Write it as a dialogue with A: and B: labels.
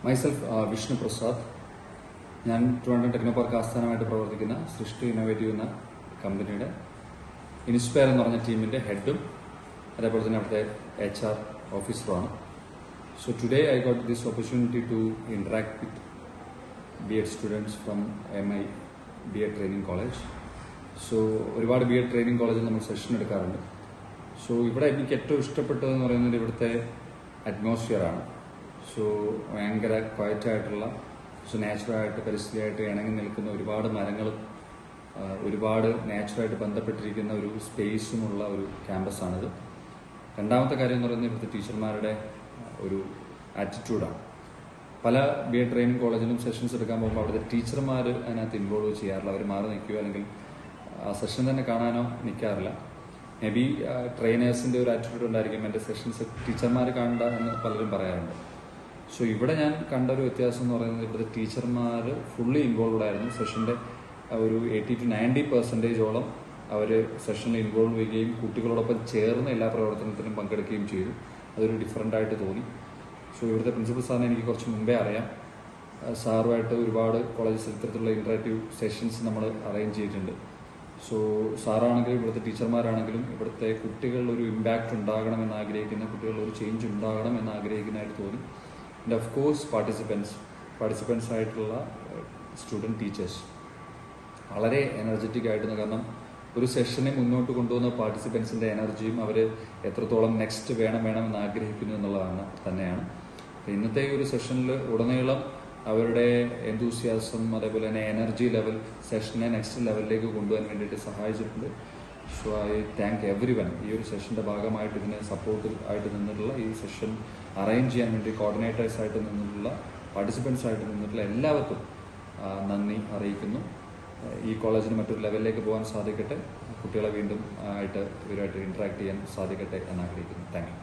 A: Myself Vishnu Prasad. ഞാൻ ട്രിവാൻഡ്രം ടെക്നോപാർക്ക് ആസ്ഥാനമായിട്ട് പ്രവർത്തിക്കുന്ന സൃഷ്ടി ഇന്നോവേറ്റീവ് എന്ന കമ്പനിയുടെ ഇൻസ്പയർ എന്ന് പറഞ്ഞ ടീമിന്റെ ഹെഡും അതേപോലെ തന്നെ അവിടുത്തെ HR ഓഫീസറുമാണ്. So today I got this opportunity to interact with B.Ed students from MI B.Ed training college. So ഒരുപാട് B.Ed ട്രെയിനിങ് കോളേജിൽ നമ്മൾ സെഷൻ എടുക്കാറുണ്ട്. സോ ഇവിടെ എനിക്ക് ഏറ്റവും ഇഷ്ടപ്പെട്ടതെന്ന് പറയുന്നത് ഇവിടുത്തെ അറ്റ്മോസ്ഫിയറാണ്. സോ ഭയങ്കര ക്വയറ്റായിട്ടുള്ള, സോ നാച്ചുറലായിട്ട് പരിസ്ഥിതിയായിട്ട് ഇണങ്ങി നിൽക്കുന്ന ഒരുപാട് മരങ്ങളും ഒരുപാട് നാച്ചുറലായിട്ട് ബന്ധപ്പെട്ടിരിക്കുന്ന ഒരു സ്പേസുമുള്ള ഒരു ക്യാമ്പസാണിത്. രണ്ടാമത്തെ കാര്യം എന്ന് പറയുന്നത് ഇവിടുത്തെ ടീച്ചർമാരുടെ ഒരു ആറ്റിറ്റ്യൂഡാണ്. പല B.Ed ട്രെയിനിങ് കോളേജിലും സെഷൻസ് എടുക്കാൻ പോകുമ്പോൾ അവിടുത്തെ ടീച്ചർമാർ അതിനകത്ത് ഇൻവോൾവ് ചെയ്യാറില്ല. അവർ മാറി നിൽക്കുകയോ അല്ലെങ്കിൽ ആ സെഷൻ തന്നെ കാണാനോ നിൽക്കാറില്ല. മേ ബി ട്രെയിനേഴ്സിന്റെ ഒരു ആറ്റിറ്റ്യൂഡ് ഉണ്ടായിരിക്കും, എൻ്റെ സെഷൻസ് ടീച്ചർമാർ കാണണ്ട എന്ന് പലരും പറയാറുണ്ട്. സോ ഇവിടെ ഞാൻ കണ്ട ഒരു വ്യത്യാസം എന്ന് പറയുന്നത് ഇവിടുത്തെ ടീച്ചർമാർ ഫുള്ളി ഇൻവോൾവ്ഡ് ആയിരുന്നു. സെഷന്റെ ഒരു 80 to 90% അവർ സെഷനിൽ ഇൻവോൾവ് ചെയ്യുകയും കുട്ടികളോടൊപ്പം ചേർന്ന് എല്ലാ പ്രവർത്തനത്തിലും പങ്കെടുക്കുകയും ചെയ്തു. അതൊരു ഡിഫറൻ്റ് ആയിട്ട് തോന്നി. സോ ഇവിടുത്തെ പ്രിൻസിപ്പൽ സാറിനെ എനിക്ക് കുറച്ച് മുമ്പേ അറിയാം. സാറുമായിട്ട് ഒരുപാട് കോളേജ് ഇത്തരത്തിലുള്ള ഇന്ററാക്റ്റീവ് സെഷൻസ് നമ്മൾ അറേഞ്ച് ചെയ്തിട്ടുണ്ട്. സോ സാറാണെങ്കിലും ഇവിടുത്തെ ടീച്ചർമാരാണെങ്കിലും ഇവിടുത്തെ കുട്ടികളിൽ ഒരു ഇമ്പാക്റ്റ് ഉണ്ടാകണമെന്ന് ആഗ്രഹിക്കുന്ന, കുട്ടികളിൽ ഒരു ചേഞ്ച് ഉണ്ടാകണം എന്ന് ആഗ്രഹിക്കുന്നതായിട്ട് തോന്നി. ആൻഡ് ഓഫ് കോഴ്സ് പാർട്ടിസിപ്പൻസ് ആയിട്ടുള്ള സ്റ്റുഡൻറ് ടീച്ചേഴ്സ് വളരെ എനർജറ്റിക് ആയിരുന്നു. കാരണം ഒരു സെഷനെ മുന്നോട്ട് കൊണ്ടുപോകുന്ന പാർട്ടിസിപ്പൻസിന്റെ എനർജിയും അവർ എത്രത്തോളം നെക്സ്റ്റ് വേണമെന്ന് ആഗ്രഹിക്കുന്നു എന്നുള്ളതാണ് തന്നെയാണ്. ഇന്നത്തെ ഒരു സെഷനിൽ ഉടനീളം അവരുടെ എന്തൂസിയാസം അതേപോലെ തന്നെ എനർജി ലെവൽ സെഷനെ നെക്സ്റ്റ് ലെവലിലേക്ക് കൊണ്ടുപോകാൻ വേണ്ടിയിട്ട് സഹായിച്ചിട്ടുണ്ട്. So I thank every one. ഈ ഒരു സെഷന്റെ ഭാഗമായിട്ട് ഇതിനെ സപ്പോർട്ട് ആയിട്ട് നിന്നിട്ടുള്ള, ഈ സെഷൻ അറേഞ്ച് ചെയ്യാൻ വേണ്ടി കോർഡിനേറ്റേഴ്സ് ആയിട്ട് നിന്നിട്ടുള്ള, പാർട്ടിസിപ്പൻസ് ആയിട്ട് നിന്നിട്ടുള്ള എല്ലാവർക്കും നന്ദി അറിയിക്കുന്നു. ഈ കോളേജിന് മറ്റൊരു ലെവലിലേക്ക് പോകാൻ സാധിക്കട്ടെ, കുട്ടികളെ വീണ്ടും ഇവരുമായിട്ട് ഇന്ററാക്ട് ചെയ്യാൻ സാധിക്കട്ടെ എന്ന് ആഗ്രഹിക്കുന്നു. Thank you.